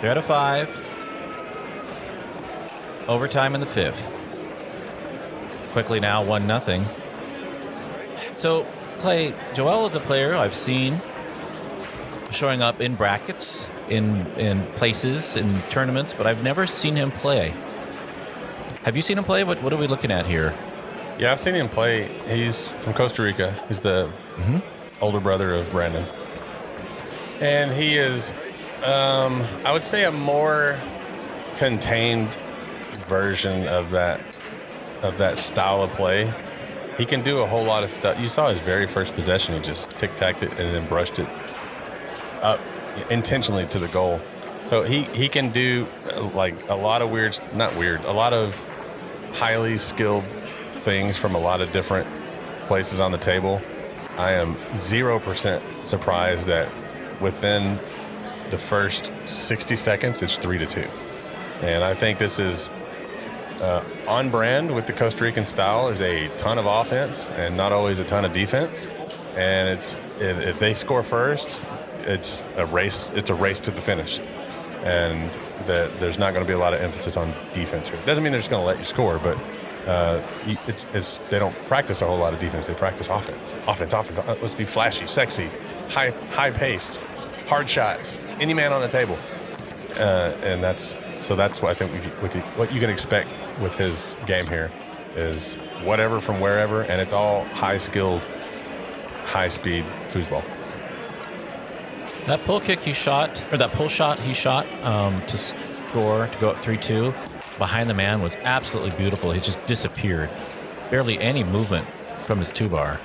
3 out of 5. Overtime in the 5th. Quickly now 1-0. So, Clay, Johel is a player I've seen showing up in brackets, in places, in tournaments, but I've never seen him play. Have you seen him play? What are we looking at here? Yeah, I've seen him play. He's from Costa Rica. He's the older brother of Brandon. And he is, I would say, a more contained version of that style of play. He can do a whole lot of stuff. You saw his very first possession. He just tic-tacked it and then brushed it up intentionally to the goal. So he can do like a lot of a lot of highly skilled things from a lot of different places on the table. I am 0% surprised that within the first 60 seconds, it's 3-2. And I think this is on brand with the Costa Rican style. There's a ton of offense and not always a ton of defense. And if they score first, it's a race. It's a race to the finish. And there's not going to be a lot of emphasis on defense here. Doesn't mean they're just going to let you score, but they don't practice a whole lot of defense. They practice offense. Offense. Let's be flashy, sexy, high-paced, hard shots, any man on the table. And that's what I think what you can expect with his game here is whatever from wherever, and it's all high-skilled, high-speed foosball. That pull kick he shot, or that pull shot he shot to score, to go up 3-2, behind the man was absolutely beautiful. He just disappeared. Barely any movement from his 2-bar.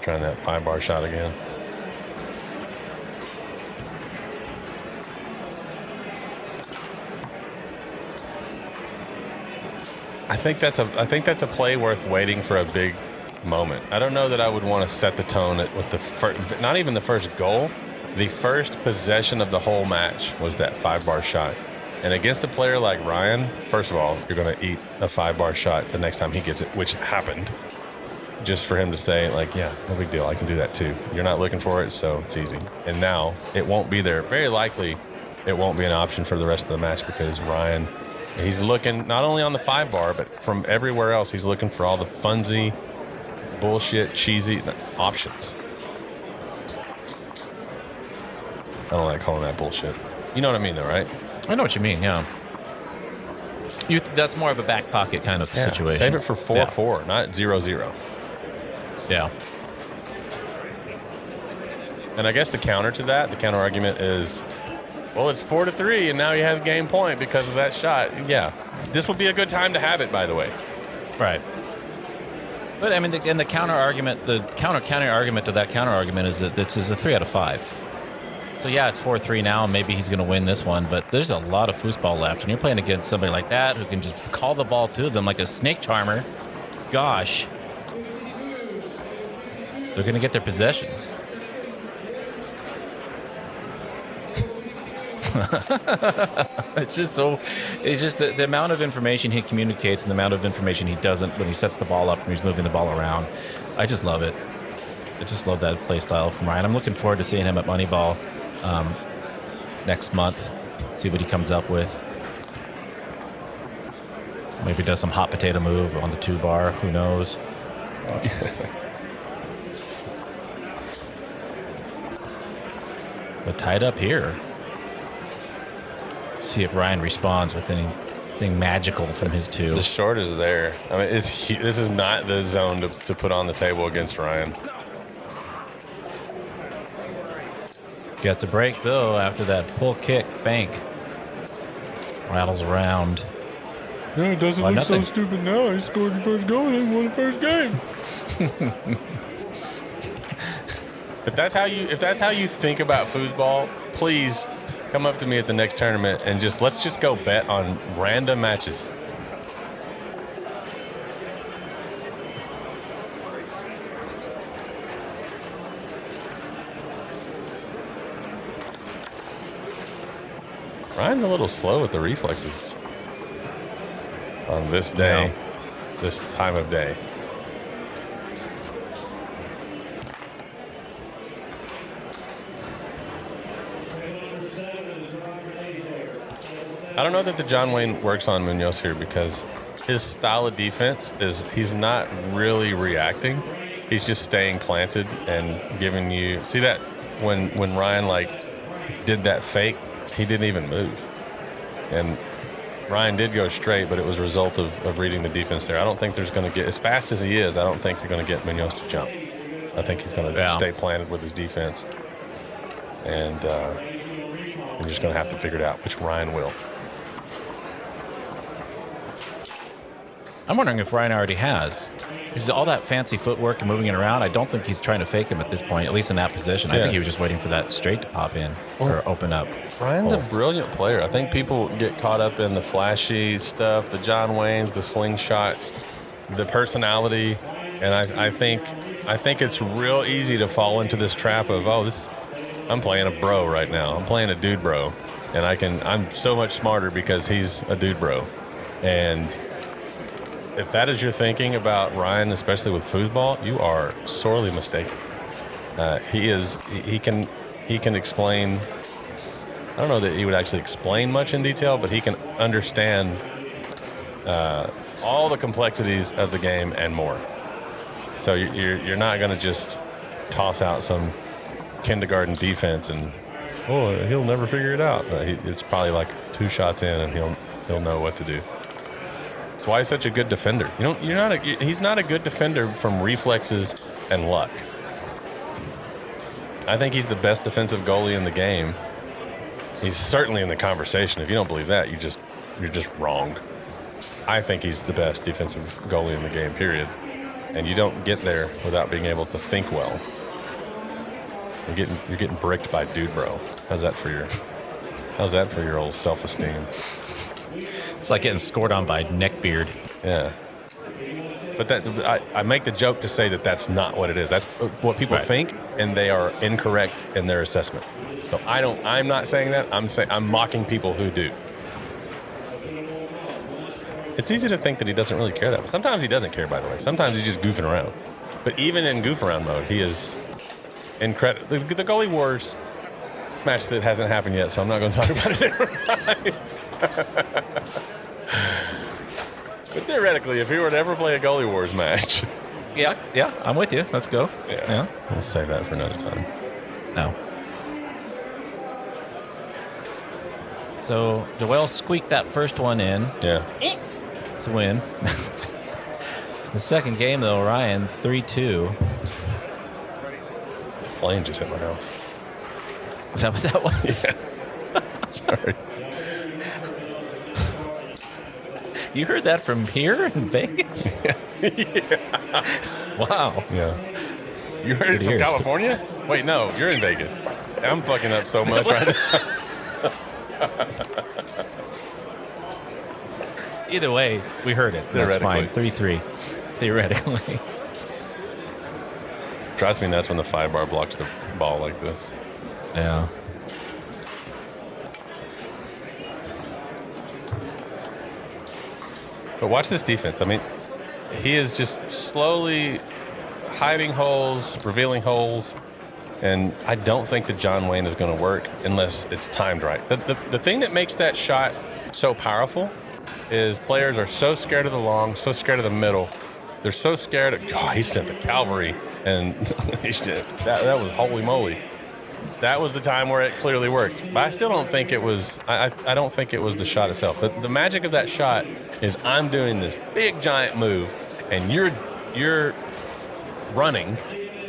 Trying that 5-bar shot again. I think that's a play worth waiting for a big moment. I don't know that I would want to set the tone with not even the first goal. The first possession of the whole match was that 5-bar shot. And against a player like Ryan, first of all, you're going to eat a 5-bar shot the next time he gets it, which happened. Just for him to say, like, yeah, no big deal. I can do that too. You're not looking for it, so it's easy. And now it won't be there. Very likely it won't be an option for the rest of the match because Ryan, he's looking not only on the 5-bar, but from everywhere else, he's looking for all the funsy, bullshit, cheesy options. I don't like calling that bullshit. You know what I mean, though, right? I know what you mean, yeah. That's more of a back pocket kind of situation. Save it for 4-4, not 0-0. Yeah. And I guess the counter argument is, well, it's 4-3, and now he has game point because of that shot. Yeah. This would be a good time to have it, by the way. Right. But, I mean, the counter argument to that counter argument is that this is a 3 out of 5. So, yeah, it's 4-3 now, and maybe he's going to win this one, but there's a lot of foosball left, and you're playing against somebody like that who can just call the ball to them like a snake charmer. Gosh. They're going to get their possessions. It's just the amount of information he communicates and the amount of information he doesn't when he sets the ball up and he's moving the ball around. I just love it. I just love that play style from Ryan. I'm looking forward to seeing him at Moneyball next month, see what he comes up with. Maybe does some hot potato move on the 2-bar. Who knows? But tied up here. See if Ryan responds with anything magical from his 2. The short is there. I mean, this is not the zone to put on the table against Ryan. Gets a break, though, after that pull kick bank. Rattles around. Yeah, it doesn't look so stupid now. He scored the first goal and won the first game. If that's how you think about foosball, please come up to me at the next tournament and let's just go bet on random matches. Ryan's a little slow with the reflexes on this day, this time of day. I don't know that the John Wayne works on Muñoz here because his style of defense is he's not really reacting. He's just staying planted and giving you – see that when Ryan, like, did that fake, he didn't even move. And Ryan did go straight, but it was a result of reading the defense there. I don't think there's going to get – as fast as he is, I don't think you're going to get Muñoz to jump. I think he's going to stay planted with his defense. And you're just going to have to figure it out, which Ryan will. I'm wondering if Ryan already has. Because all that fancy footwork and moving it around, I don't think he's trying to fake him at this point, at least in that position. I think he was just waiting for that straight to pop in or open up. Ryan's a brilliant player. I think people get caught up in the flashy stuff, the John Waynes, the slingshots, the personality, and I think it's real easy to fall into this trap of, I'm playing a bro right now. I'm playing a dude bro, and I'm so much smarter because he's a dude bro. And if that is your thinking about Ryan, especially with foosball, you are sorely mistaken. He can explain. I don't know that he would actually explain much in detail, but he can understand all the complexities of the game and more. So you're not going to just toss out some kindergarten defense and he'll never figure it out. It's probably like 2 shots in and he'll know what to do. That's why he's such a good defender. He's not a good defender from reflexes and luck. I think he's the best defensive goalie in the game. He's certainly in the conversation. If you don't believe that, you're just wrong. I think he's the best defensive goalie in the game, period. And you don't get there without being able to think well. You're getting bricked by dude bro. How's that for your old self-esteem? It's like getting scored on by neckbeard. Yeah. But I make the joke to say that that's not what it is. That's what people think, and they are incorrect in their assessment. So I'm not saying that. I'm mocking people who do. It's easy to think that he doesn't really care that much. Sometimes he doesn't care, by the way. Sometimes he's just goofing around. But even in goof around mode, he is incredible. The goalie wars match that hasn't happened yet, so I'm not going to talk about it. But theoretically, if he were to ever play a goalie wars match. Yeah, I'm with you. Let's go. Yeah. We'll save that for another time. No. So Johel squeaked that first one in. Yeah. To win. The second game, though, Ryan, 3-2. Plane just hit my house. Is that what that was? Yeah. Sorry. You heard that from here in Vegas? Yeah. Wow. Yeah. You heard it from California? Wait, no, you're in Vegas. I'm fucking up so much right now. Either way, we heard it. That's fine. 3-3. Theoretically. Trust me, that's when the 5-bar blocks the ball like this. Yeah. But watch this defense. I mean, he is just slowly hiding holes, revealing holes, and I don't think that John Wayne is going to work unless it's timed right. The thing that makes that shot so powerful is players are so scared of the long, so scared of the middle. They're so scared of, he sent the cavalry, and that was holy moly. That was the time where it clearly worked. But I still don't think it was, I don't think it was the shot itself. The magic of that shot is I'm doing this big giant move, and you're running,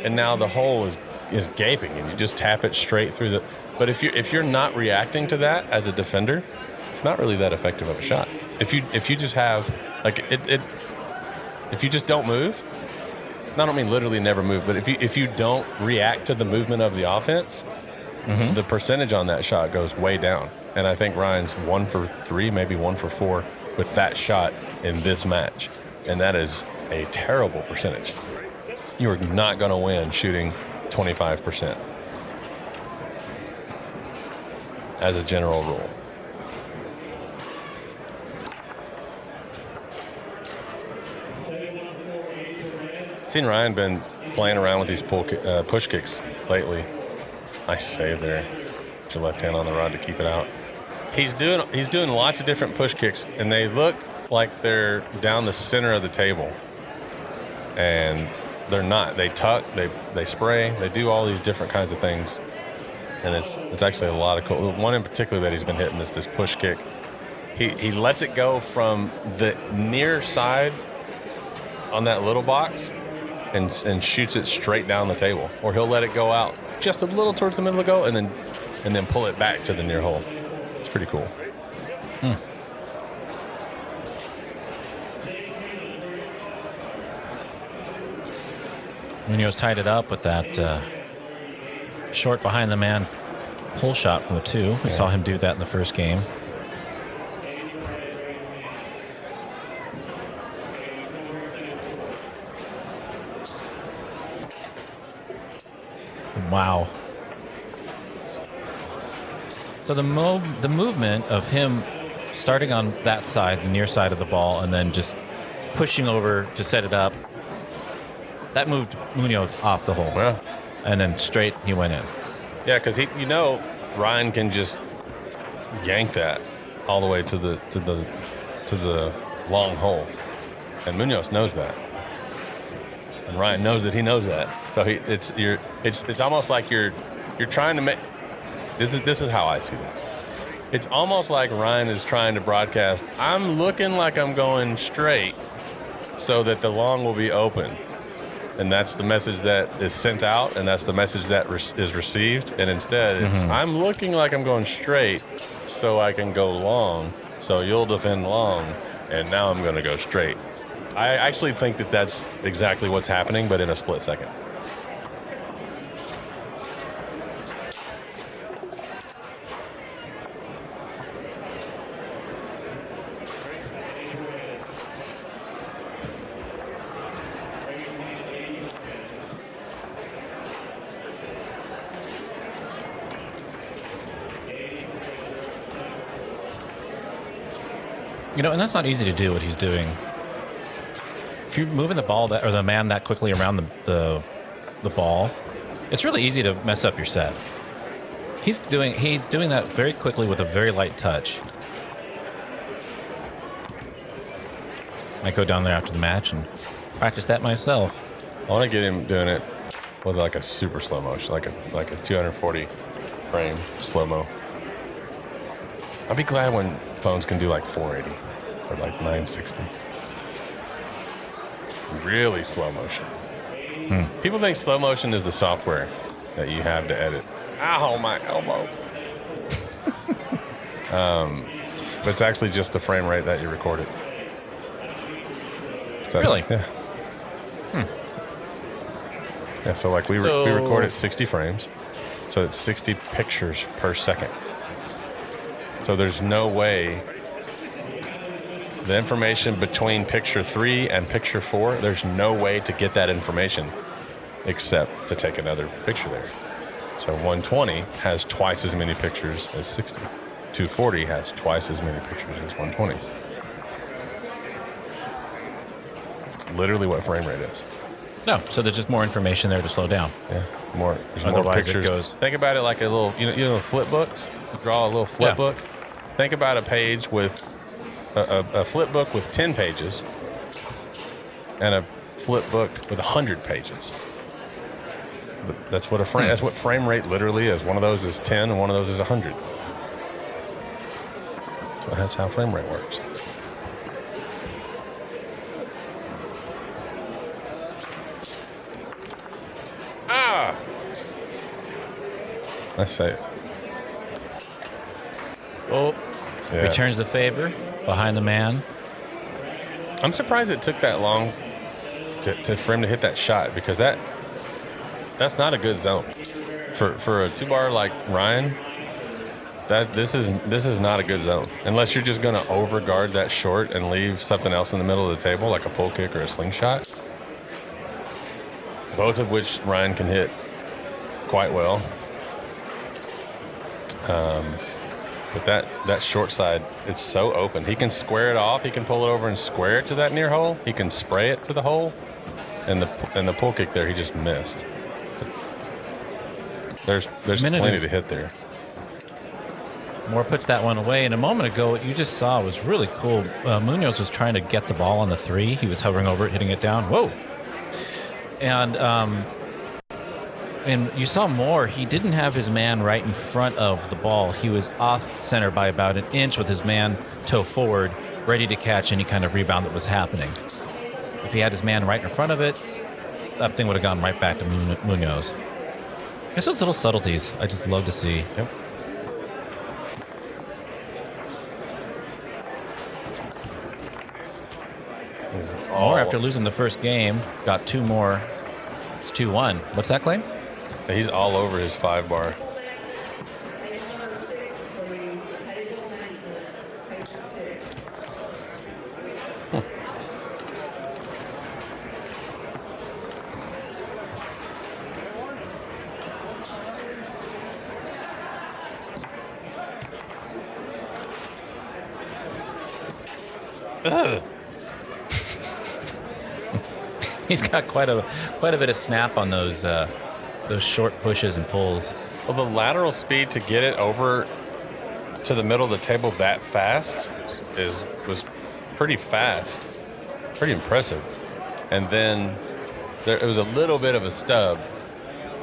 and now the hole is gaping, and you just tap it straight through the. But if you're not reacting to that as a defender, it's not really that effective of a shot. If you just have if you just don't move, I don't mean literally never move, but if you don't react to the movement of the offense, the percentage on that shot goes way down. And I think Ryan's 1 for 3, maybe 1 for 4 with that shot in this match, and that is a terrible percentage. You are not going to win shooting 25% as a general rule. Seen Ryan been playing around with these push kicks lately. Nice save there. Put your left hand on the rod to keep it out. he's doing lots of different push kicks, and they look like they're down the center of the table, and they're not. They tuck, they spray, they do all these different kinds of things, and it's actually a lot of cool. One in particular that he's been hitting is this push kick. He lets it go from the near side on that little box and shoots it straight down the table, or he'll let it go out just a little towards the middle of the goal and then pull it back to the near hole. It's pretty cool. Muñoz tied it up with that short behind the man pull shot from the 2. We saw him do that in the first game. Wow. So the movement of him starting on that side, the near side of the ball, and then just pushing over to set it up, that moved Muñoz off the hole. Yeah. And then straight he went in. Yeah, because Ryan can just yank that all the way to the long hole, and Muñoz knows that, and Ryan knows that he knows that. So it's almost like you're trying to make. This is how I see that. It's almost like Ryan is trying to broadcast, I'm looking like I'm going straight so that the long will be open. And that's the message that is sent out, and that's the message that is received. And instead, it's I'm looking like I'm going straight so I can go long, so you'll defend long, and now I'm going to go straight. I actually think that that's exactly what's happening, but in a split second. And that's not easy to do what he's doing. If you're moving the ball or the man that quickly around the ball, it's really easy to mess up your set. He's doing that very quickly with a very light touch. Might go down there after the match and practice that myself. I want to get him doing it with like a super slow motion, like a 240 frame slow mo. I'll be glad when phones can do like 480 or like 960. Really slow motion. People think slow motion is the software that you have to edit. Ow, my elbow. But it's actually just the frame rate that you recorded. Really? Yeah. Yeah, so like we record at 60 frames. So it's 60 pictures per second. So there's no way the information between picture 3 and picture 4, there's no way to get that information except to take another picture there. So 120 has twice as many pictures as 60. 240 has twice as many pictures as 120. It's literally what frame rate is. No, so there's just more information there to slow down. Yeah, there's more Otherwise pictures. it goes. Think about it like a little, flip books. Draw a little flip book. Think about a page with a flip book with 10 pages and a flip book with 100 pages. That's what That's what frame rate literally is. One of those is 10 and one of those is 100. So that's how frame rate works. Nice save. Oh, returns the favor behind the man. I'm surprised it took that long for him to hit that shot, because that's not a good zone for a 2-bar like Ryan. This is not a good zone unless you're just going to overguard that short and leave something else in the middle of the table, like a pull kick or a slingshot. Both of which Ryan can hit quite well. But that short side, it's so open. He can square it off. He can pull it over and square it to that near hole. He can spray it to the hole. And the pull kick there, he just missed. There's plenty to hit there. Moore puts that one away. And a moment ago, what you just saw was really cool. Muñoz was trying to get the ball on the three. He was hovering over it, hitting it down. Whoa. And you saw Moore, he didn't have his man right in front of the ball. He was off center by about an inch with his man toe forward, ready to catch any kind of rebound that was happening. If he had his man right in front of it, that thing would have gone right back to Muñoz. It's those little subtleties I just love to see. Yep. Moore, after losing the first game, got 2 more. It's 2-1. What's that claim? He's all over his 5 bar. Ugh. He's got quite a bit of snap on those short pushes and pulls. Well, the lateral speed to get it over to the middle of the table that fast was pretty fast, pretty impressive. And then it was a little bit of a stub,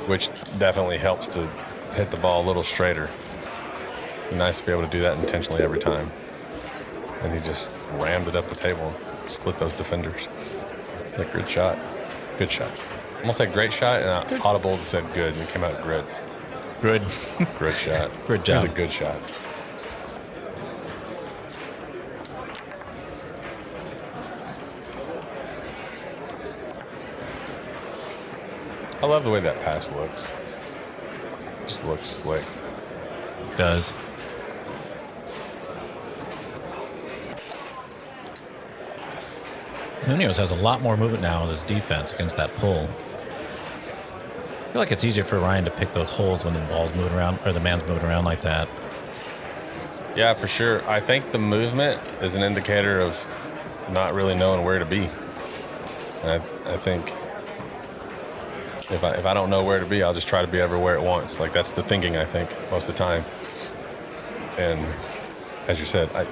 which definitely helps to hit the ball a little straighter. Nice to be able to do that intentionally every time. And he just rammed it up the table, split those defenders. It's a good shot. Good shot. I'm going to say great shot, and I audible said good, and it came out good. Good. Good shot. Good job. It was a good shot. I love the way that pass looks. Just looks slick. It does. Muñoz has a lot more movement now in his defense against that pull. I feel like it's easier for Ryan to pick those holes when the ball's moving around or the man's moving around like that. Yeah, for sure. I think the movement is an indicator of not really knowing where to be. And I think if I don't know where to be, I'll just try to be everywhere at once. Like, that's the thinking, I think, most of the time. And as you said, I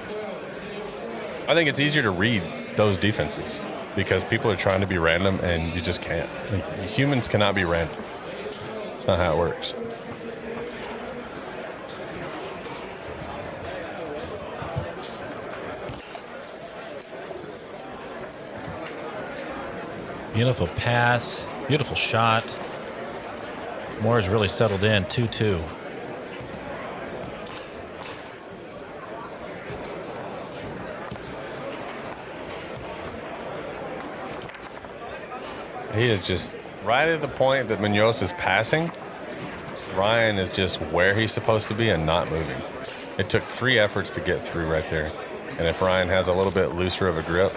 think it's easier to read those defenses because people are trying to be random and you just can't. Like, humans cannot be random. It's not how it works. Beautiful pass, beautiful shot. Moore's really settled in, 2-2. He is just right at the point that Muñoz is passing. Ryan is just where he's supposed to be and not moving. It took 3 efforts to get through right there. And if Ryan has a little bit looser of a grip,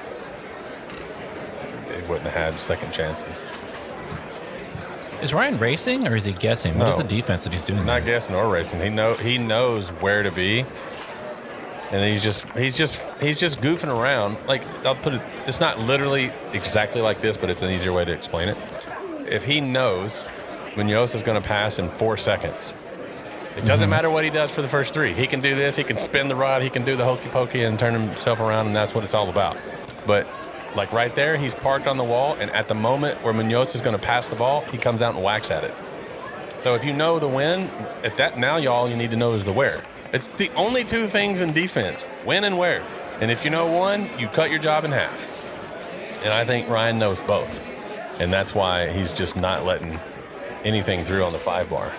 he wouldn't have had second chances. Is Ryan racing or is he guessing? What is the defense that he's doing? Not guessing or racing. He knows where to be. And he's just goofing around. Like, I'll put it, it's not literally exactly like this, but it's an easier way to explain it. If he knows Muñoz is going to pass in 4 seconds, it doesn't matter what he does for the first 3. He can do this, he can spin the rod, he can do the hokey pokey and turn himself around, and that's what it's all about. But like right there, he's parked on the wall, and at the moment where Muñoz is going to pass the ball, he comes out and whacks at it. So if you know the when, at that now all you need to know is the where. It's the only 2 things in defense, when and where. And if you know one, you cut your job in half. And I think Ryan knows both. And that's why he's just not letting anything through on the 5 bar.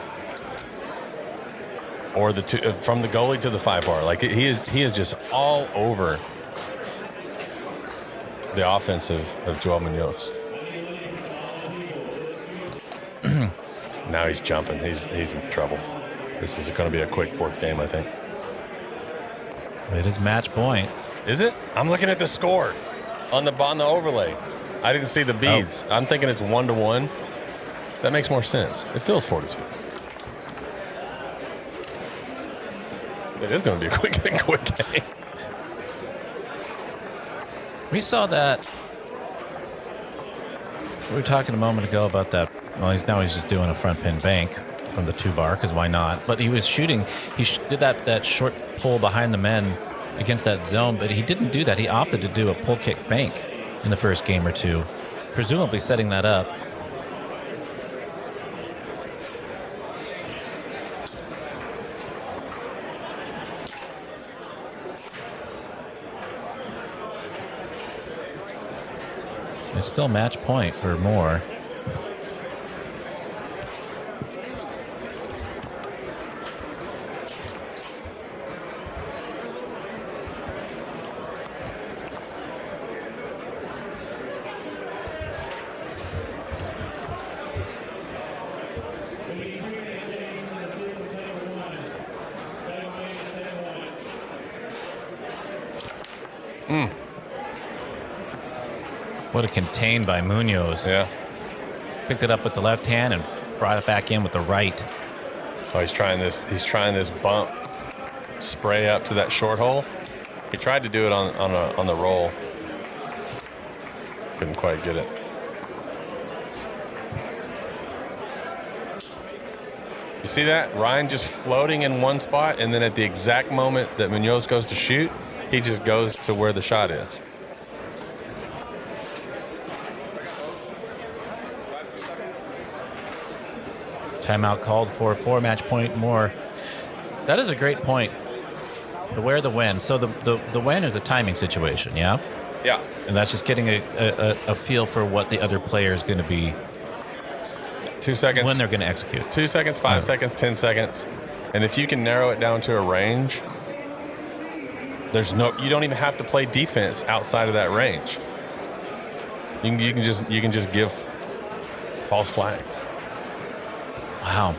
Or the 2, from the goalie to the 5 bar. Like, he is just all over the offense of Joel Muñoz. Now he's jumping. He's in trouble. This is going to be a quick 4th game, I think. It is match point. Is it? I'm looking at the score on the overlay. I didn't see the beads. I'm thinking it's 1-1. That makes more sense. It feels 4-2. It is going to be a quick game. We saw that. We were talking a moment ago about that. Well, he's just doing a front pin bank. from the 2-bar, because why not? But he was shooting. He did that short pull behind the men against that zone, but he didn't do that. He opted to do a pull kick bank in the first game or two, presumably setting that up. It's still match point for Moore. What a contain by Muñoz. Yeah. Picked it up with the left hand and brought it back in with the right. Oh, he's trying this bump spray up to that short hole. He tried to do it on the roll. Couldn't quite get it. You see that? Ryan just floating in one spot, and then at the exact moment that Muñoz goes to shoot, he just goes to where the shot is. Timeout called for 4-match point more. That is a great point. The where, the when. So the when is a timing situation, yeah? Yeah. And that's just getting a feel for what the other player is going to be. 2 seconds. When they're going to execute. 2 seconds, 5 seconds, 10 seconds. And if you can narrow it down to a range, you don't even have to play defense outside of that range. You can just give false flags. Wow.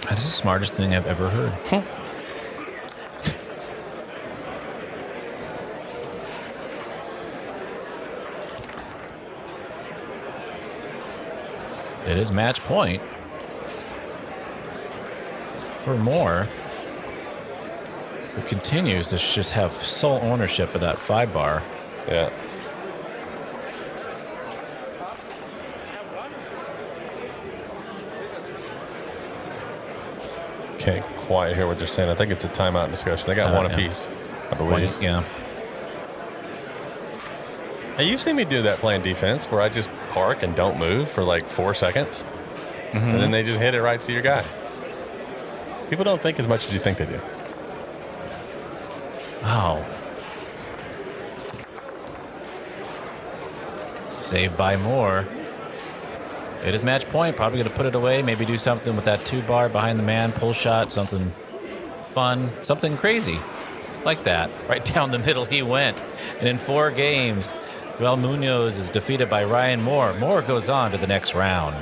That is the smartest thing I've ever heard. It is match point for Moore, who continues to just have sole ownership of that 5-bar. Yeah. Can't quite hear what they're saying. I think it's a timeout discussion. They got one apiece, I believe. Yeah. Hey, you've seen me do that playing defense where I just park and don't move for like 4 seconds, and then they just hit it right to your guy. People don't think as much as you think they do. Wow. Saved by Moore. It is match point. Probably going to put it away. Maybe do something with that 2-bar behind the man, pull shot, something fun, something crazy like that. Right down the middle he went. And in 4 games, Johel Muñoz is defeated by Ryan Moore. Moore goes on to the next round.